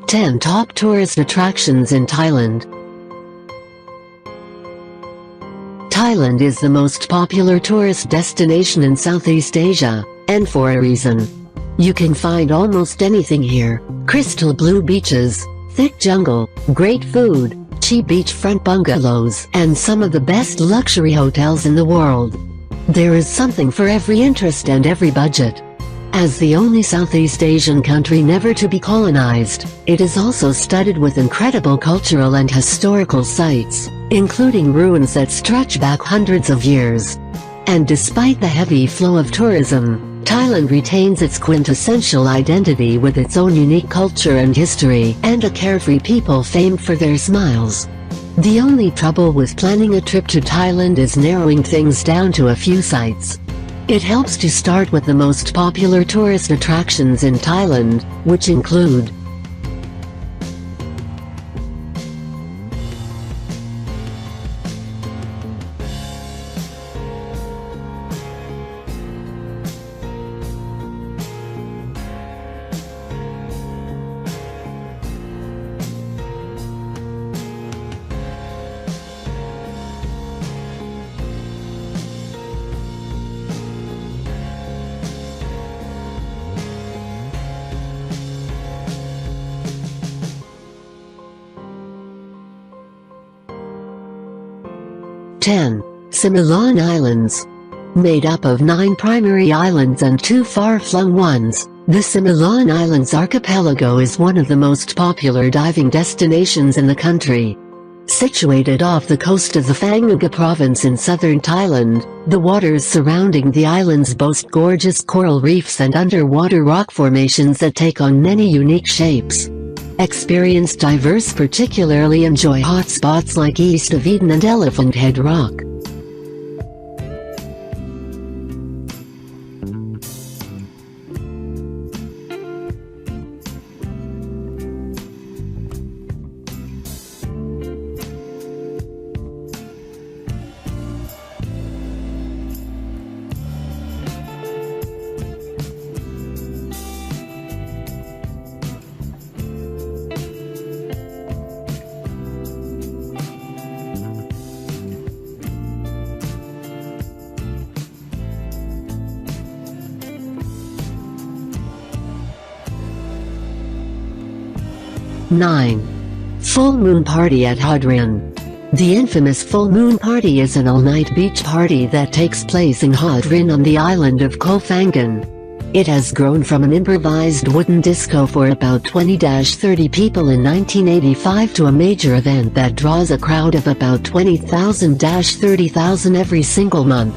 10 Top Tourist Attractions in Thailand. Thailand is the most popular tourist destination in Southeast Asia, and for a reason. You can find almost anything here: crystal blue beaches, thick jungle, great food, cheap beachfront bungalows, and some of the best luxury hotels in the world. There is something for every interest and every budget. As the only Southeast Asian country never to be colonized, it is also studded with incredible cultural and historical sites, including ruins that stretch back hundreds of years. And despite the heavy flow of tourism, Thailand retains its quintessential identity with its own unique culture and history, and a carefree people famed for their smiles. The only trouble with planning a trip to Thailand is narrowing things down to a few sites. It helps to start with the most popular tourist attractions in Thailand, which include (10) Similan Islands. Made up of 9 primary islands and 2 far-flung ones, the Similan Islands archipelago is one of the most popular diving destinations in the country. Situated off the coast of the Phang Nga province in southern Thailand, the waters surrounding the islands boast gorgeous coral reefs and underwater rock formations that take on many unique shapes. Experienced divers particularly enjoy hot spots like East of Eden and Elephant Head Rock. (9) Full Moon Party at Hodrin. The infamous Full Moon Party is an all-night beach party that takes place in Hodrin on the island of Koh Phangan. It has grown from an improvised wooden disco for about 20-30 people in 1985 to a major event that draws a crowd of about 20,000-30,000 every single month.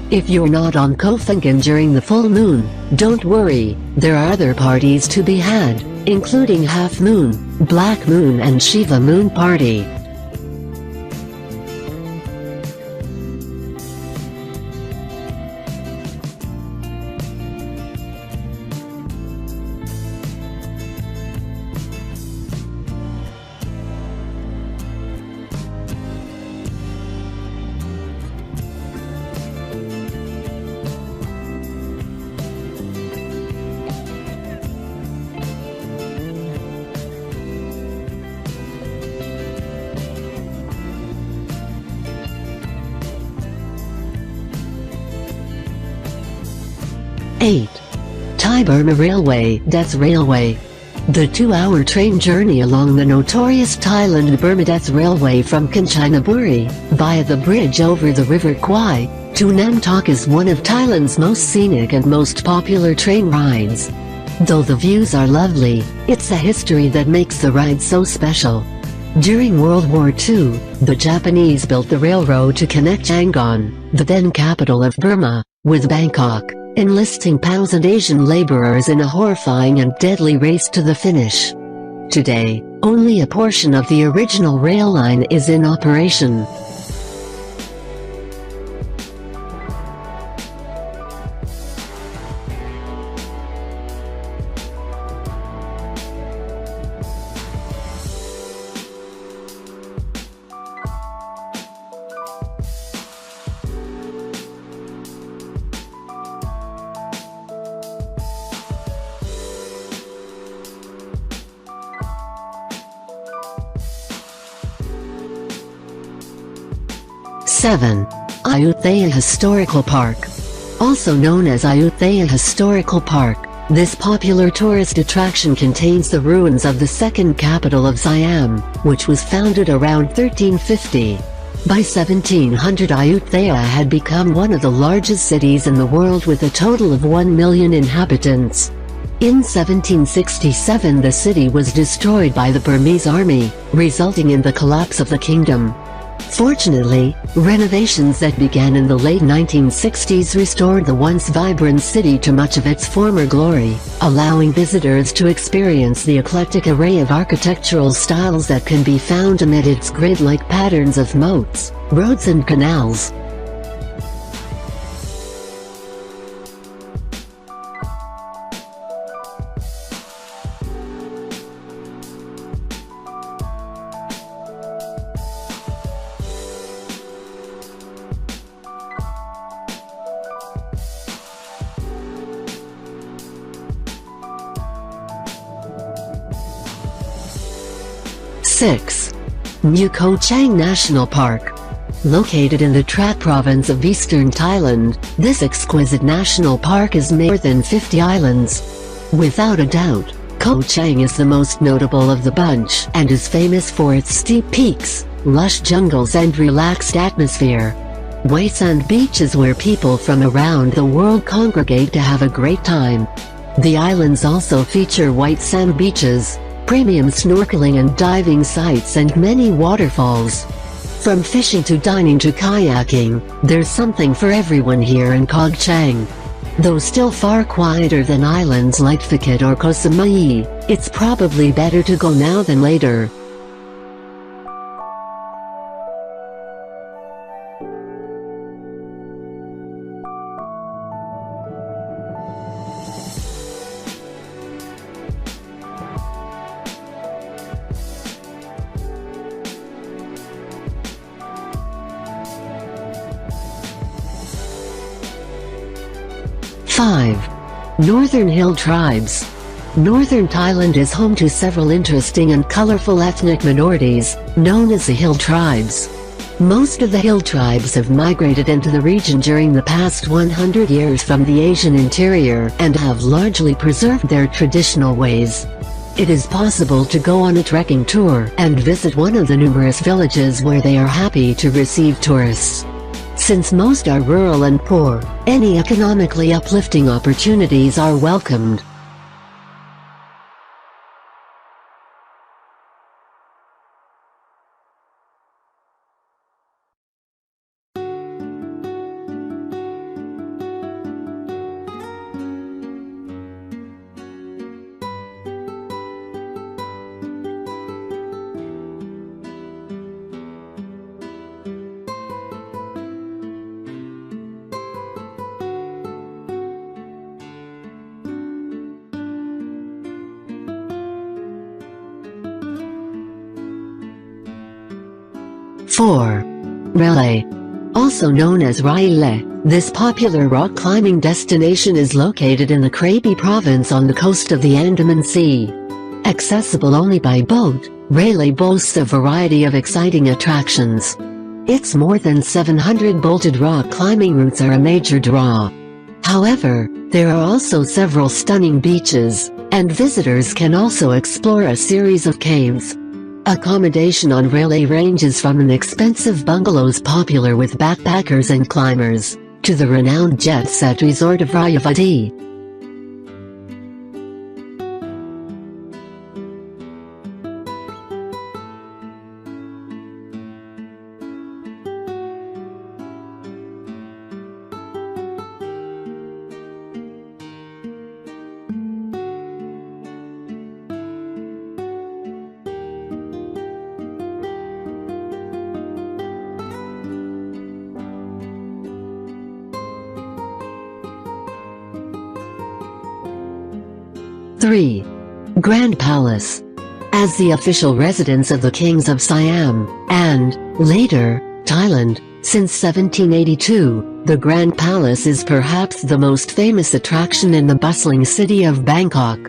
If you're not on Koh Phangan during the full moon, don't worry, there are other parties to be had, including Half Moon, Black Moon and Shiva Moon Party. (8) Thai-Burma Railway, Death Railway. The 2-hour train journey along the notorious Thailand-Burma Death Railway from Kanchanaburi, via the bridge over the River Kwai, to Nam Tok is one of Thailand's most scenic and most popular train rides. Though the views are lovely, it's the history that makes the ride so special. During World War II, the Japanese built the railroad to connect Yangon, the then capital of Burma, with Bangkok, enlisting POWs and Asian laborers in a horrifying and deadly race to the finish. Today, only a portion of the original rail line is in operation. 7. Ayutthaya Historical Park. Also known as Ayutthaya Historical Park, this popular tourist attraction contains the ruins of the second capital of Siam, which was founded around 1350. By 1700, Ayutthaya had become one of the largest cities in the world with a total of 1 million inhabitants. In 1767, the city was destroyed by the Burmese army, resulting in the collapse of the kingdom. Fortunately, renovations that began in the late 1960s restored the once vibrant city to much of its former glory, allowing visitors to experience the eclectic array of architectural styles that can be found amid its grid-like patterns of moats, roads and canals. Six. Muko Chang National Park. Located in the Trat province of eastern Thailand, this exquisite national park is more than 50 islands. Without a doubt, Koh Chang is the most notable of the bunch and is famous for its steep peaks, lush jungles and relaxed atmosphere. White sand beaches where people from around the world congregate to have a great time. The islands also feature white sand beaches, premium snorkeling and diving sites and many waterfalls. From fishing to dining to kayaking, there's something for everyone here in Koh Chang. Though still far quieter than islands like Phuket or Koh Samui, it's probably better to go now than later. Northern Hill Tribes. Northern Thailand is home to several interesting and colorful ethnic minorities, known as the Hill Tribes. Most of the Hill Tribes have migrated into the region during the past 100 years from the Asian interior and have largely preserved their traditional ways. It is possible to go on a trekking tour and visit one of the numerous villages where they are happy to receive tourists. Since most are rural and poor, any economically uplifting opportunities are welcomed. Wrld. Also known as Wrld, this popular rock climbing destination is located in the Krabi province on the coast of the Andaman Sea. Accessible only by boat, Wrld boasts a variety of exciting attractions. Its more than 700 bolted rock climbing routes are a major draw. However, there are also several stunning beaches, and visitors can also explore a series of caves. Accommodation on Wrld ranges from inexpensive bungalows popular with backpackers and climbers, to the renowned jet-set resort of Rayavati. Grand Palace. As the official residence of the kings of Siam, and, later, Thailand, since 1782, the Grand Palace is perhaps the most famous attraction in the bustling city of Bangkok.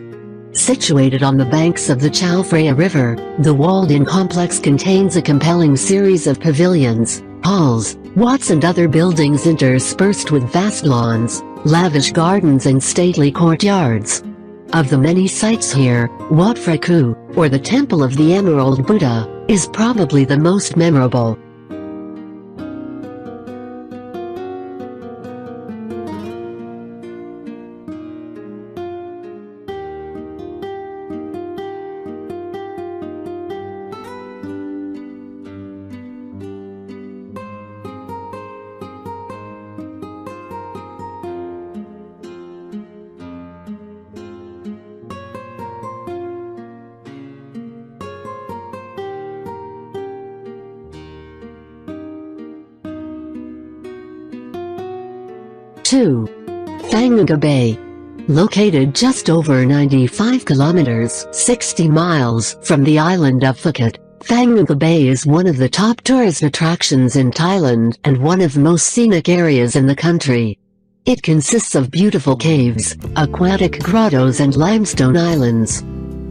Situated on the banks of the Chao Phraya River, the walled-in complex contains a compelling series of pavilions, halls, Watts and other buildings interspersed with vast lawns, lavish gardens and stately courtyards. Of the many sites here, Wat Phra Ku, or the Temple of the Emerald Buddha, is probably the most memorable. Phang Nga Bay. Located just over 95 kilometers 60 miles from the island of Phuket, Phang Nga Bay is one of the top tourist attractions in Thailand and one of the most scenic areas in the country. It consists of beautiful caves, aquatic grottos and limestone islands.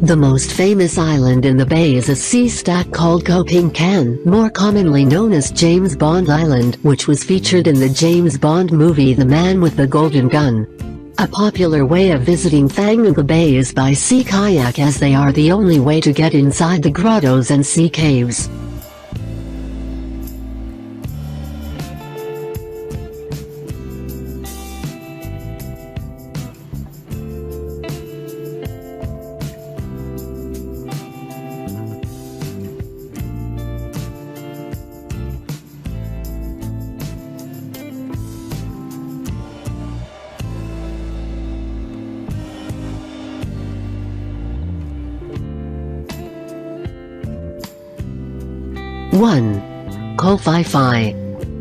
The most famous island in the bay is a sea stack called Koh Ping Kan, more commonly known as James Bond Island, which was featured in the James Bond movie The Man with the Golden Gun. A popular way of visiting Phang Nga Bay is by sea kayak, as they are the only way to get inside the grottos and sea caves. Koh Phi Phi.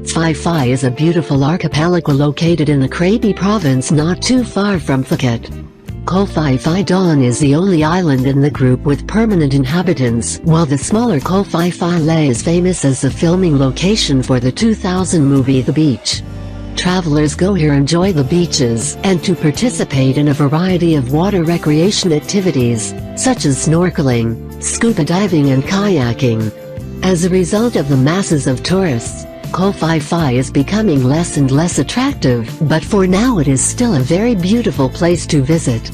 Phi Phi is a beautiful archipelago located in the Krabi province not too far from Phuket. Koh Phi Phi Don is the only island in the group with permanent inhabitants, while the smaller Koh Phi Phi Lay is famous as the filming location for the 2000 movie The Beach. Travelers go here enjoy the beaches and to participate in a variety of water recreation activities, such as snorkeling, scuba diving and kayaking. As a result of the masses of tourists, Koh Phi Phi is becoming less and less attractive, but for now it is still a very beautiful place to visit.